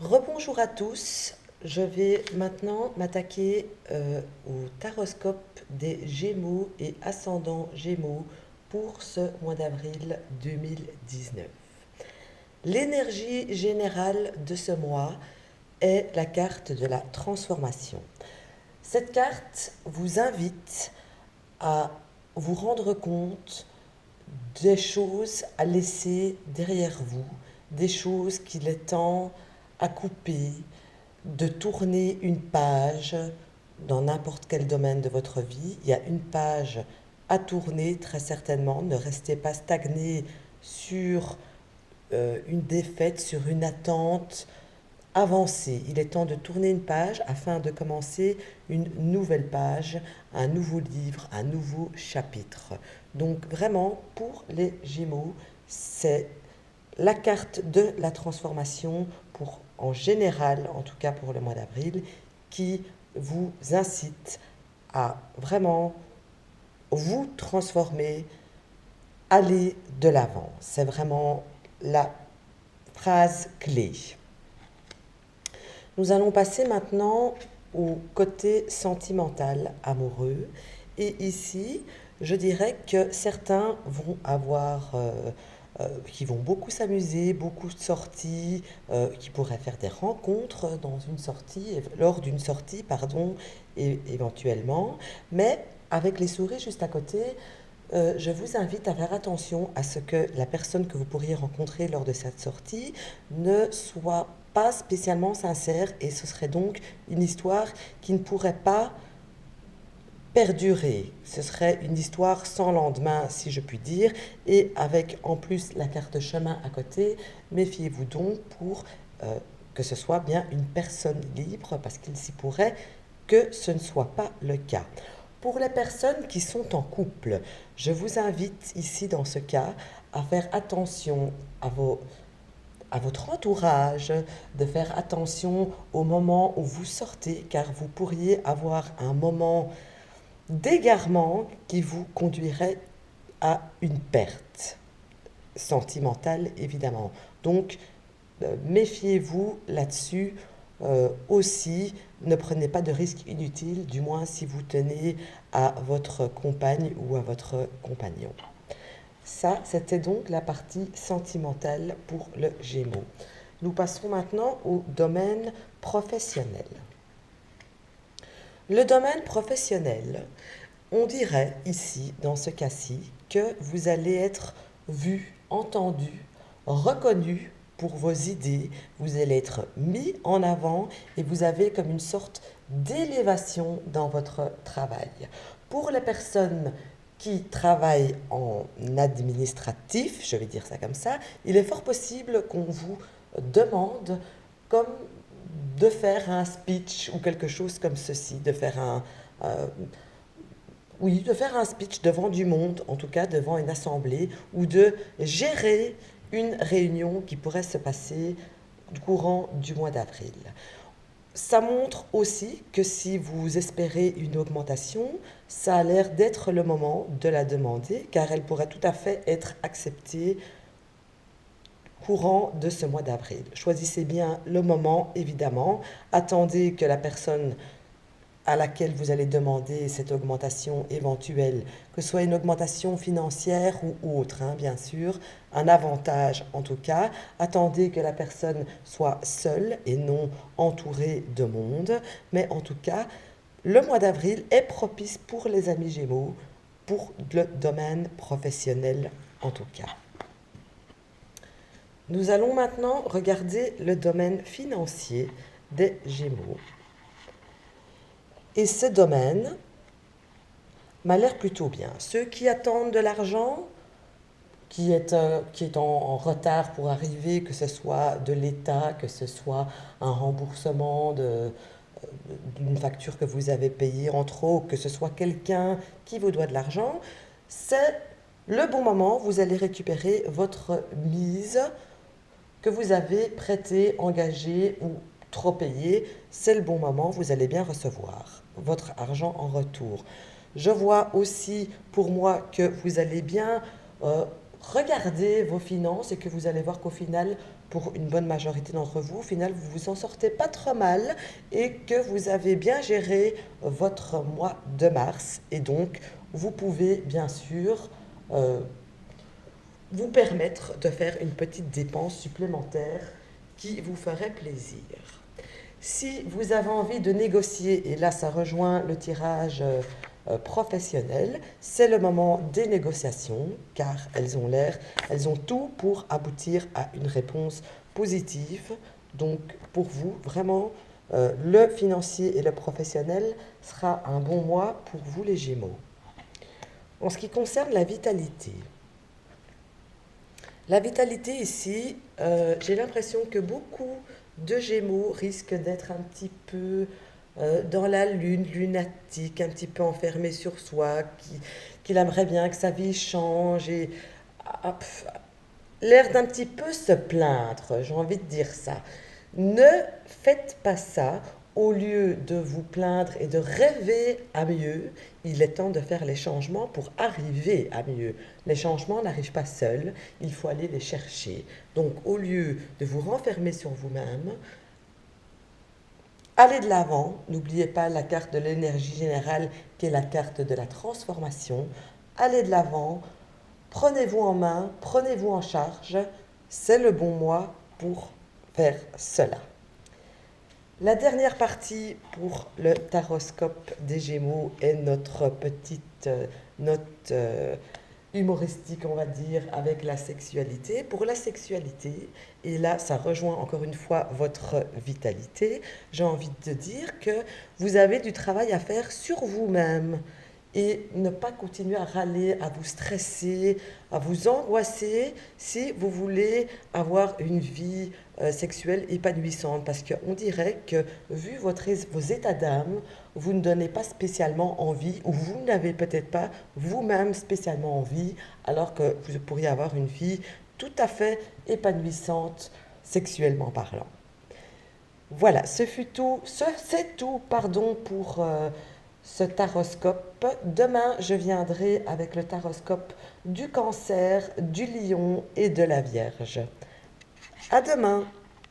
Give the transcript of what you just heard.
Rebonjour à tous, je vais maintenant m'attaquer au taroscope des Gémeaux et ascendant Gémeaux pour ce mois d'avril 2019. L'énergie générale de ce mois est la carte de la transformation. Cette carte vous invite à vous rendre compte des choses à laisser derrière vous, des choses qu'il est temps à couper, de tourner une page dans n'importe quel domaine de votre vie. Il y a une page à tourner très certainement. Ne restez pas stagné sur une défaite, sur une attente. Avancez. Il est temps de tourner une page afin de commencer une nouvelle page, un nouveau livre, un nouveau chapitre. Donc vraiment, pour les Gémeaux, c'est la carte de la transformation pour, en général, en tout cas pour le mois d'avril, qui vous incite à vraiment vous transformer, aller de l'avant. C'est vraiment la phrase clé. Nous allons passer maintenant au côté sentimental, amoureux. Et ici, je dirais que certains vont qui vont beaucoup s'amuser, beaucoup de sorties, qui pourraient faire des rencontres dans une sortie, lors d'une sortie, pardon, éventuellement. Mais avec les souris juste à côté, je vous invite à faire attention à ce que la personne que vous pourriez rencontrer lors de cette sortie ne soit pas spécialement sincère et ce serait donc une histoire qui ne pourrait pas perdurer. Ce serait une histoire sans lendemain, si je puis dire, et avec en plus la carte chemin à côté. Méfiez-vous donc pour que ce soit bien une personne libre, parce qu'il s'y pourrait que ce ne soit pas le cas. Pour les personnes qui sont en couple, je vous invite ici dans ce cas à faire attention à votre entourage, de faire attention au moment où vous sortez, car vous pourriez avoir un moment d'égarement qui vous conduirait à une perte sentimentale, évidemment. Donc, méfiez-vous là-dessus aussi. Ne prenez pas de risques inutiles, du moins si vous tenez à votre compagne ou à votre compagnon. Ça, c'était donc la partie sentimentale pour le Gémeaux. Nous passons maintenant au domaine professionnel. Le domaine professionnel, on dirait ici, dans ce cas-ci, que vous allez être vu, entendu, reconnu pour vos idées, vous allez être mis en avant et vous avez comme une sorte d'élévation dans votre travail. Pour les personnes qui travaillent en administratif, je vais dire ça comme ça, il est fort possible qu'on vous demande comme de faire un speech ou quelque chose comme ceci, euh, oui, de faire un speech devant du monde, en tout cas devant une assemblée, ou de gérer une réunion qui pourrait se passer du courant du mois d'avril. Ça montre aussi que si vous espérez une augmentation, ça a l'air d'être le moment de la demander, car elle pourrait tout à fait être acceptée courant de ce mois d'avril. Choisissez bien le moment, évidemment. Attendez que la personne à laquelle vous allez demander cette augmentation éventuelle, que ce soit une augmentation financière ou autre, hein, bien sûr, un avantage en tout cas. Attendez que la personne soit seule et non entourée de monde, mais en tout cas, le mois d'avril est propice pour les amis Gémeaux, pour le domaine professionnel en tout cas. Nous allons maintenant regarder le domaine financier des Gémeaux. Et ce domaine m'a l'air plutôt bien. Ceux qui attendent de l'argent, qui est en retard pour arriver, que ce soit de l'État, que ce soit un remboursement d'une facture que vous avez payée en trop, que ce soit quelqu'un qui vous doit de l'argent, c'est le bon moment, vous allez récupérer votre mise que vous avez prêtée, engagée ou trop payée. C'est le bon moment, vous allez bien recevoir votre argent en retour. Je vois aussi pour moi que vous allez bien regardez vos finances et que vous allez voir qu'au final, pour une bonne majorité d'entre vous, au final, vous vous en sortez pas trop mal et que vous avez bien géré votre mois de mars. Et donc, vous pouvez bien sûr vous permettre de faire une petite dépense supplémentaire qui vous ferait plaisir. Si vous avez envie de négocier, et là ça rejoint le tirage professionnel, c'est le moment des négociations, car elles ont tout pour aboutir à une réponse positive. Donc pour vous, vraiment, le financier et le professionnel sera un bon mois pour vous les Gémeaux. En ce qui concerne la vitalité ici, j'ai l'impression que beaucoup de Gémeaux risquent d'être un petit peu dans la lune, lunatique, un petit peu enfermé sur soi, qu'il aimerait bien que sa vie change et ah, l'air d'un petit peu se plaindre, j'ai envie de dire ça. Ne faites pas ça. Au lieu de vous plaindre et de rêver à mieux, il est temps de faire les changements pour arriver à mieux. Les changements n'arrivent pas seuls, il faut aller les chercher. Donc au lieu de vous renfermer sur vous-même, allez de l'avant. N'oubliez pas la carte de l'énergie générale qui est la carte de la transformation. Allez de l'avant, prenez-vous en main, prenez-vous en charge. C'est le bon mois pour faire cela. La dernière partie pour le taroscope des Gémeaux est notre petite note humoristique, on va dire, avec la sexualité. Pour la sexualité, et là, ça rejoint encore une fois votre vitalité, j'ai envie de dire que vous avez du travail à faire sur vous-même et ne pas continuer à râler, à vous stresser, à vous angoisser si vous voulez avoir une vie sexuelle épanouissante. Parce qu'on dirait que, vu vos états d'âme, vous ne donnez pas spécialement envie, ou vous n'avez peut-être pas vous-même spécialement envie, alors que vous pourriez avoir une vie tout à fait épanouissante sexuellement parlant. Voilà, c'est tout, pardon, pour ce taroscope. Demain, je viendrai avec le taroscope du Cancer, du Lion et de la Vierge. À demain!